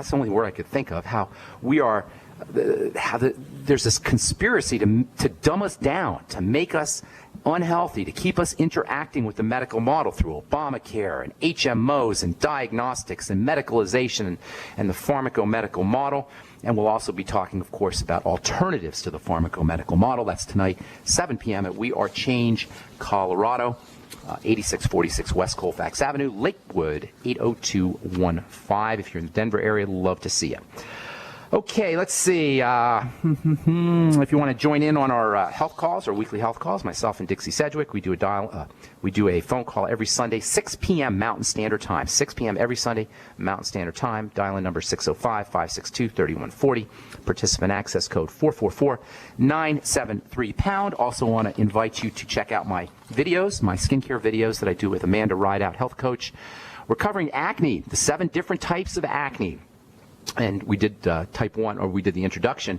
That's the only word I could think of. How we are, there's this conspiracy to dumb us down, to make us unhealthy, to keep us interacting with the medical model through Obamacare and HMOs and diagnostics and medicalization and the pharmacomedical model. And we'll also be talking, of course, about alternatives to the pharmacomedical model. That's tonight, 7 p.m. at We Are Change, Colorado, 8646 West Colfax Avenue, Lakewood, 80215. If you're in the Denver area, love to see you. Okay, let's see. If you want to join in on our health calls, our weekly health calls, myself and Dixie Sedgwick, we do a phone call every Sunday, 6 p.m. Mountain Standard Time. 6 p.m. every Sunday, Mountain Standard Time. Dial-in number 605-562-3140. Participant access code 444-973#. Also want to invite you to check out my videos, my skincare videos that I do with Amanda Rideout, health coach. We're covering acne, the 7 different types of acne. And we did type 1, or we did the introduction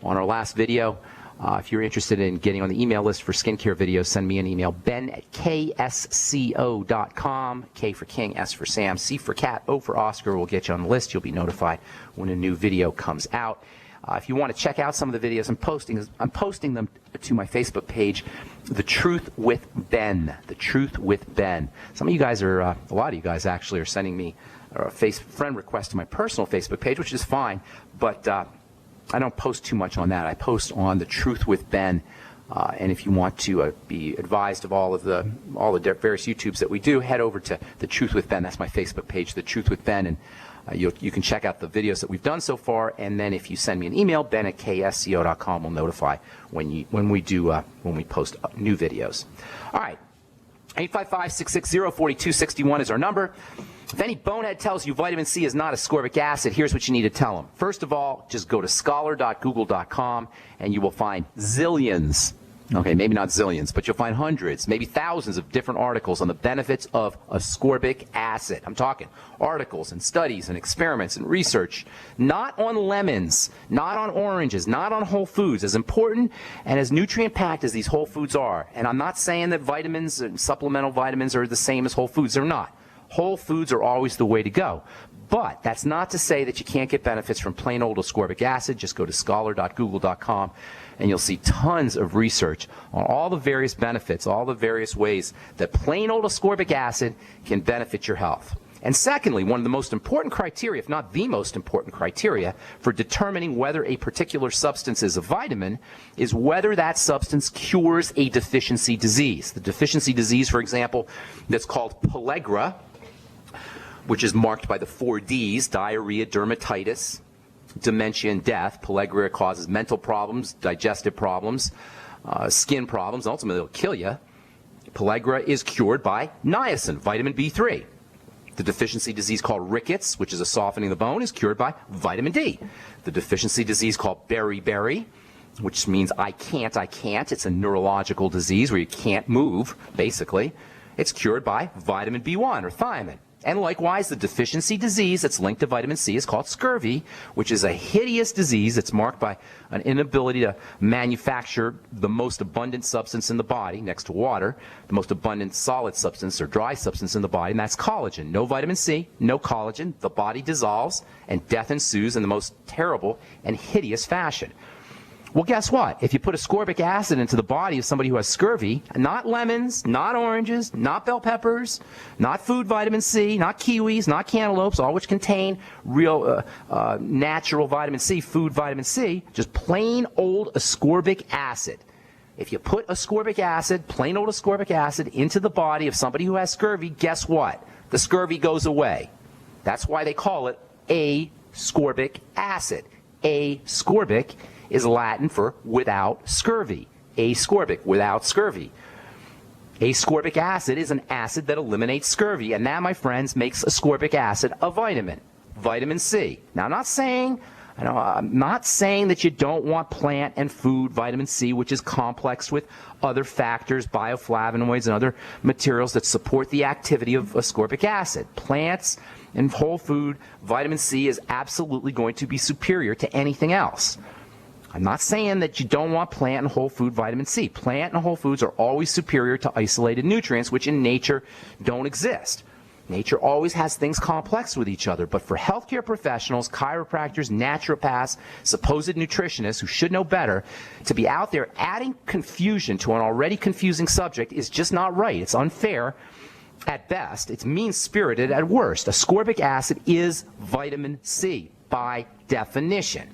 on our last video. If you're interested in getting on the email list for skincare videos, send me an email, ben@ksco.com. K for King, S for Sam, C for Cat, O for Oscar. We'll get you on the list. You'll be notified when a new video comes out. If you want to check out some of the videos I'm posting them to my Facebook page, The Truth with Ben. The Truth with Ben. Some of you guys are, a lot of you guys actually are sending me a friend request to my personal Facebook page, which is fine, but I don't post too much on that. I post on The Truth with Ben, and if you want to be advised of all the various YouTubes that we do, head over to The Truth with Ben. That's my Facebook page, The Truth with Ben, and you can check out the videos that we've done so far. And then if you send me an email, ben@ksco.com will notify when we post new videos. All right, 855-660-4261 is our number. If any bonehead tells you vitamin C is not ascorbic acid, here's what you need to tell them. First of all, just go to scholar.google.com and you will find zillions, okay, maybe not zillions, but you'll find hundreds, maybe thousands of different articles on the benefits of ascorbic acid. I'm talking articles and studies and experiments and research, not on lemons, not on oranges, not on whole foods. As important and as nutrient-packed as these whole foods are, and I'm not saying that vitamins and supplemental vitamins are the same as whole foods. They're not. Whole foods are always the way to go. But that's not to say that you can't get benefits from plain old ascorbic acid. Just go to scholar.google.com and you'll see tons of research on all the various benefits, all the various ways that plain old ascorbic acid can benefit your health. And secondly, one of the most important criteria, if not the most important criteria, for determining whether a particular substance is a vitamin is whether that substance cures a deficiency disease. The deficiency disease, for example, that's called pellagra, which is marked by the 4 Ds, diarrhea, dermatitis, dementia, and death. Pellagra causes mental problems, digestive problems, skin problems, and ultimately it'll kill you. Pellagra is cured by niacin, vitamin B3. The deficiency disease called rickets, which is a softening of the bone, is cured by vitamin D. The deficiency disease called beriberi, which means I can't, it's a neurological disease where you can't move, basically. It's cured by vitamin B1 or thiamine. And likewise, the deficiency disease that's linked to vitamin C is called scurvy, which is a hideous disease that's marked by an inability to manufacture the most abundant substance in the body, next to water, the most abundant solid substance or dry substance in the body, and that's collagen. No vitamin C, no collagen, the body dissolves, and death ensues in the most terrible and hideous fashion. Well, guess what? If you put ascorbic acid into the body of somebody who has scurvy, not lemons, not oranges, not bell peppers, not food vitamin C, not kiwis, not cantaloupes, all which contain real natural vitamin C, food vitamin C, just plain old ascorbic acid. If you put ascorbic acid, plain old ascorbic acid, into the body of somebody who has scurvy, guess what? The scurvy goes away. That's why they call it ascorbic acid. Ascorbic is Latin for without scurvy. Ascorbic, without scurvy. Ascorbic acid is an acid that eliminates scurvy, and that, my friends, makes ascorbic acid a vitamin. Vitamin C. Now, I'm not saying that you don't want plant and food vitamin C, which is complexed with other factors, bioflavonoids, and other materials that support the activity of ascorbic acid. Plants and whole food vitamin C is absolutely going to be superior to anything else. I'm not saying that you don't want plant and whole food vitamin C. Plant and whole foods are always superior to isolated nutrients, which in nature don't exist. Nature always has things complex with each other, but for healthcare professionals, chiropractors, naturopaths, supposed nutritionists who should know better, to be out there adding confusion to an already confusing subject is just not right. It's unfair at best. It's mean-spirited at worst. Ascorbic acid is vitamin C by definition.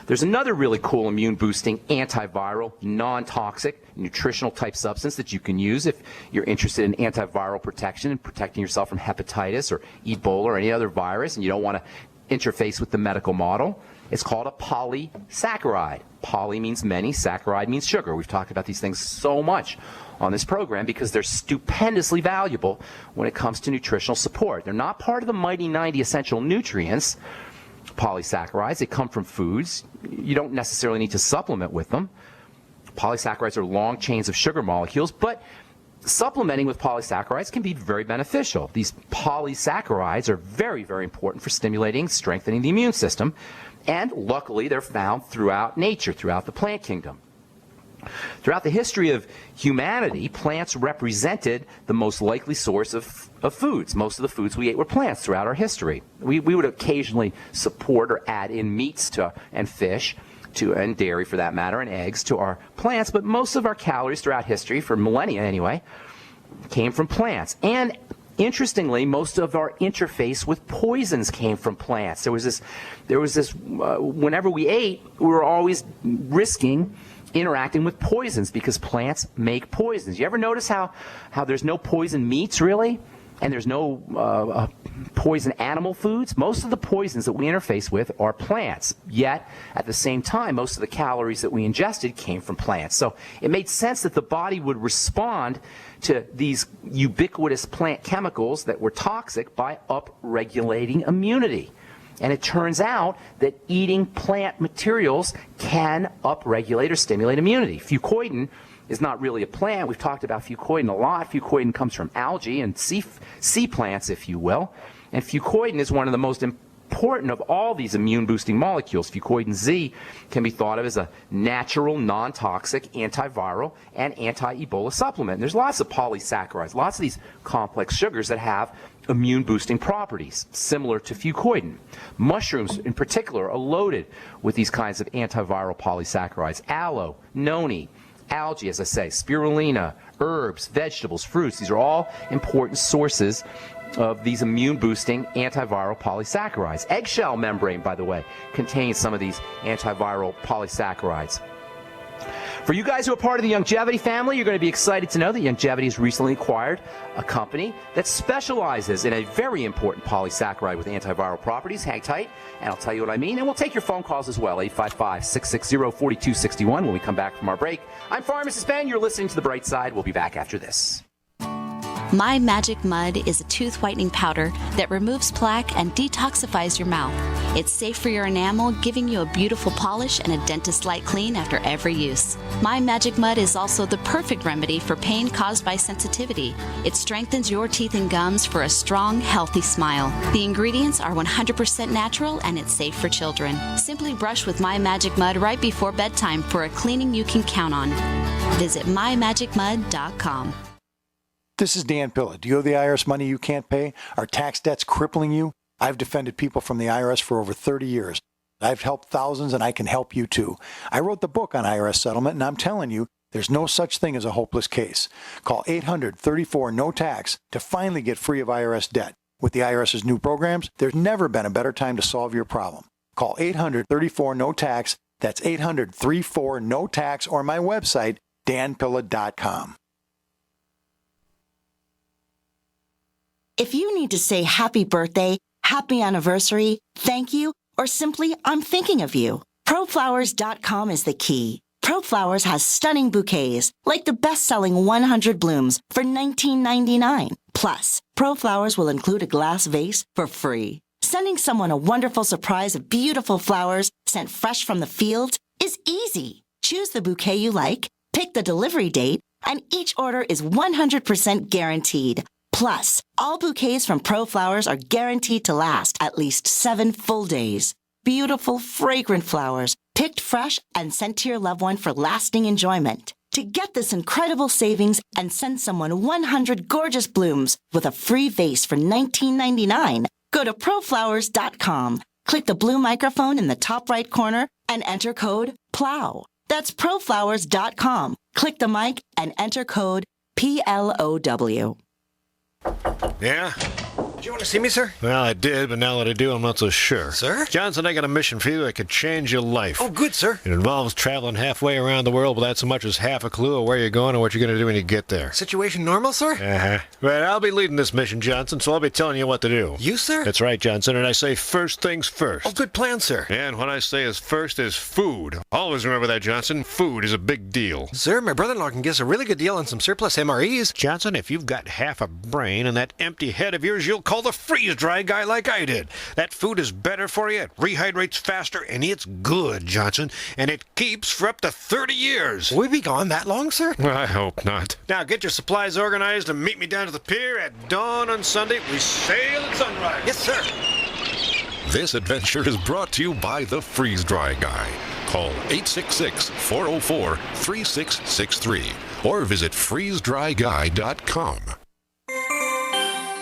There's another really cool immune-boosting, antiviral, non-toxic, nutritional type substance that you can use if you're interested in antiviral protection and protecting yourself from hepatitis or Ebola or any other virus and you don't want to interface with the medical model. It's called a polysaccharide. Poly means many, saccharide means sugar. We've talked about these things so much on this program because they're stupendously valuable when it comes to nutritional support. They're not part of the mighty 90 essential nutrients, polysaccharides. They come from foods. You don't necessarily need to supplement with them. Polysaccharides are long chains of sugar molecules, but supplementing with polysaccharides can be very beneficial. These polysaccharides are very, very important for stimulating, strengthening the immune system, and luckily they're found throughout nature, throughout the plant kingdom. Throughout the history of humanity, plants represented the most likely source of foods. Most of the foods we ate were plants throughout our history. We would occasionally support or add in meats and fish, and dairy for that matter, and eggs to our plants, but most of our calories throughout history, for millennia anyway, came from plants. And interestingly, most of our interface with poisons came from plants. There was this whenever we ate, we were always risking interacting with poisons because plants make poisons. You ever notice how there's no poison meats really? And there's no poison animal foods? Most of the poisons that we interface with are plants. Yet, at the same time, most of the calories that we ingested came from plants. So it made sense that the body would respond to these ubiquitous plant chemicals that were toxic by upregulating immunity. And it turns out that eating plant materials can upregulate or stimulate immunity. Fucoidan is not really a plant. We've talked about fucoidan a lot. Fucoidan comes from algae and sea plants, if you will. And fucoidan is one of the most important of all these immune-boosting molecules. Fucoidan Z can be thought of as a natural, non-toxic, antiviral, and anti-Ebola supplement. And there's lots of polysaccharides, lots of these complex sugars that have immune-boosting properties, similar to fucoidan. Mushrooms, in particular, are loaded with these kinds of antiviral polysaccharides. Aloe, noni, algae, as I say, spirulina, herbs, vegetables, fruits. These are all important sources of these immune-boosting antiviral polysaccharides. Eggshell membrane, by the way, contains some of these antiviral polysaccharides. For you guys who are part of the Longevity family, you're going to be excited to know that Longevity has recently acquired a company that specializes in a very important polysaccharide with antiviral properties. Hang tight, and I'll tell you what I mean. And we'll take your phone calls as well, 855-660-4261 when we come back from our break. I'm Pharmacist Ben. You're listening to The Bright Side. We'll be back after this. My Magic Mud is a tooth whitening powder that removes plaque and detoxifies your mouth. It's safe for your enamel, giving you a beautiful polish and a dentist-like clean after every use. My Magic Mud is also the perfect remedy for pain caused by sensitivity. It strengthens your teeth and gums for a strong, healthy smile. The ingredients are 100% natural and it's safe for children. Simply brush with My Magic Mud right before bedtime for a cleaning you can count on. Visit mymagicmud.com. This is Dan Pilla. Do you owe the IRS money you can't pay? Are tax debts crippling you? I've defended people from the IRS for over 30 years. I've helped thousands, and I can help you too. I wrote the book on IRS settlement, and I'm telling you, there's no such thing as a hopeless case. Call 800-34-NO-TAX to finally get free of IRS debt. With the IRS's new programs, there's never been a better time to solve your problem. Call 800-34-NO-TAX. That's 800-34-NO-TAX, or my website, danpilla.com. If you need to say happy birthday, happy anniversary, thank you, or simply I'm thinking of you, ProFlowers.com is the key. ProFlowers has stunning bouquets, like the best-selling 100 blooms for $19.99. Plus, ProFlowers will include a glass vase for free. Sending someone a wonderful surprise of beautiful flowers sent fresh from the field is easy. Choose the bouquet you like, pick the delivery date, and each order is 100% guaranteed. Plus, all bouquets from ProFlowers are guaranteed to last at least 7 full days. Beautiful, fragrant flowers, picked fresh and sent to your loved one for lasting enjoyment. To get this incredible savings and send someone 100 gorgeous blooms with a free vase for $19.99, go to proflowers.com. Click the blue microphone in the top right corner and enter code PLOW. That's proflowers.com. Click the mic and enter code PLOW. Yeah? Did you want to see me, sir? Well, I did, but now that I do, I'm not so sure. Sir? Johnson, I got a mission for you that could change your life. Oh, good, sir. It involves traveling halfway around the world without so much as half a clue of where you're going or what you're going to do when you get there. Situation normal, sir? Uh-huh. But I'll be leading this mission, Johnson, so I'll be telling you what to do. You, sir? That's right, Johnson, and I say first things first. Oh, good plan, sir. And what I say is first is food. Always remember that, Johnson. Food is a big deal. Sir, my brother-in-law can get us a really good deal on some surplus MREs. Johnson, if you've got half a brain and that empty head of yours, you'll call the freeze-dry guy like I did. That food is better for you, it rehydrates faster, and it's good, Johnson. And it keeps for up to 30 years. Will we be gone that long, sir? I hope not. Now get your supplies organized and meet me down to the pier at dawn on Sunday. We sail at sunrise. Yes, sir. This adventure is brought to you by the Freeze Dry Guy. Call 866-404-3663 or visit freezedryguy.com.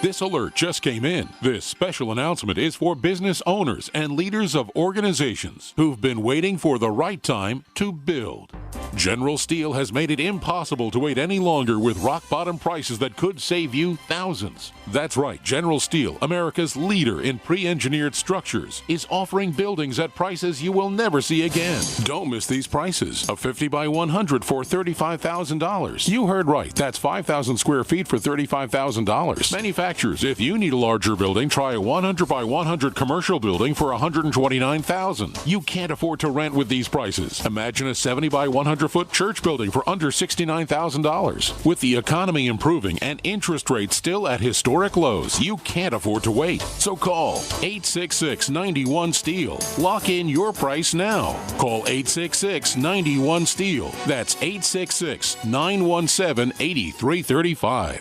This alert just came in. This special announcement is for business owners and leaders of organizations who've been waiting for the right time to build. General Steel has made it impossible to wait any longer with rock-bottom prices that could save you thousands. That's right, General Steel, America's leader in pre-engineered structures, is offering buildings at prices you will never see again. Don't miss these prices. A 50 by 100 for $35,000. You heard right. That's 5,000 square feet for $35,000. Manufacturers, if you need a larger building, try a 100 by 100 commercial building for $129,000. You can't afford to rent with these prices. Imagine a 70 by 100-foot church building for under $69,000. With the economy improving and interest rates still at historic lows, you can't afford to wait. So call 866-91-STEEL. Lock in your price now. Call 866-91-STEEL. That's 866-917-8335.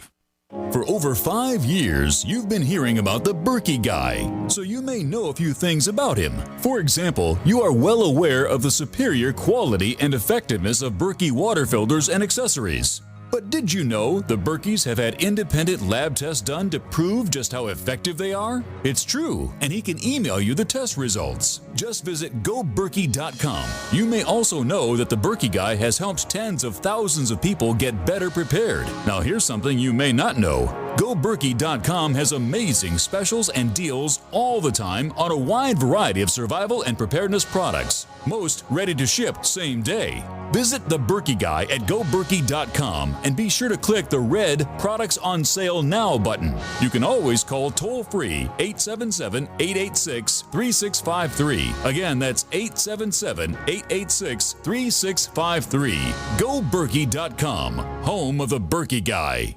For over 5 years, you've been hearing about the Berkey Guy, so you may know a few things about him. For example, you are well aware of the superior quality and effectiveness of Berkey water filters and accessories. But did you know the Berkeys have had independent lab tests done to prove just how effective they are? It's true, and he can email you the test results. Just visit goberkey.com. You may also know that the Berkey Guy has helped tens of thousands of people get better prepared. Now here's something you may not know. GoBerkey.com has amazing specials and deals all the time on a wide variety of survival and preparedness products. Most ready to ship same day. Visit the Berkey Guy at GoBerkey.com and be sure to click the red Products on Sale Now button. You can always call toll-free 877-886-3653. Again, that's 877-886-3653. GoBerkey.com, home of the Berkey Guy.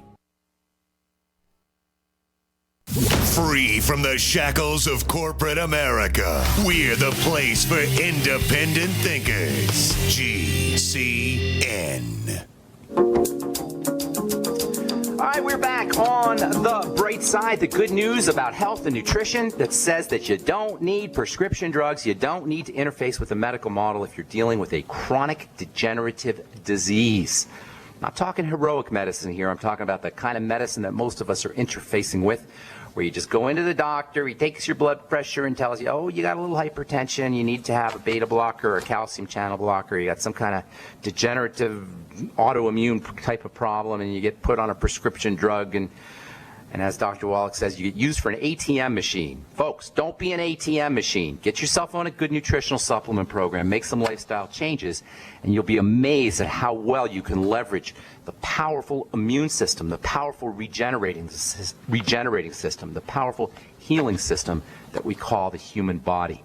Free from the shackles of corporate America, we're the place for independent thinkers. GCN. All right, we're back on the bright side. The good news about health and nutrition that says that you don't need prescription drugs. You don't need to interface with the medical model if you're dealing with a chronic degenerative disease. I'm not talking heroic medicine here. I'm talking about the kind of medicine that most of us are interfacing with, where you just go into the doctor, he takes your blood pressure and tells you, oh, you got a little hypertension, you need to have a beta blocker or a calcium channel blocker, you got some kind of degenerative autoimmune type of problem, and you get put on a prescription drug, and as Dr. Wallach says, you get used for an ATM machine. Folks, don't be an ATM machine. Get yourself on a good nutritional supplement program, make some lifestyle changes, and you'll be amazed at how well you can leverage the powerful immune system, the powerful regenerating system, the powerful healing system that we call the human body.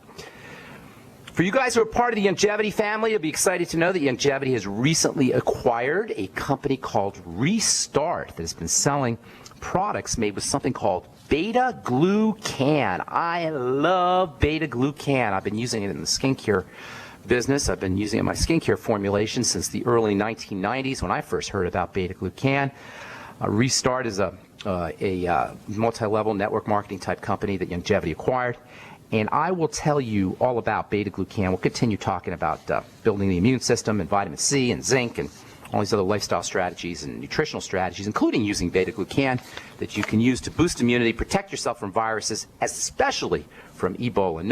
For you guys who are part of the Youngevity family, you'll be excited to know that Youngevity has recently acquired a company called Restart that has been selling products made with something called beta-glucan. I love beta-glucan. I've been using it in the skincare business. I've been using it in my skincare formulation since the early 1990s when I first heard about beta-glucan. Restart is a multi-level network marketing type company that Youngevity acquired. And I will tell you all about beta-glucan. We'll continue talking about building the immune system and vitamin C and zinc and all these other lifestyle strategies and nutritional strategies, including using beta-glucan, that you can use to boost immunity, protect yourself from viruses, especially from Ebola.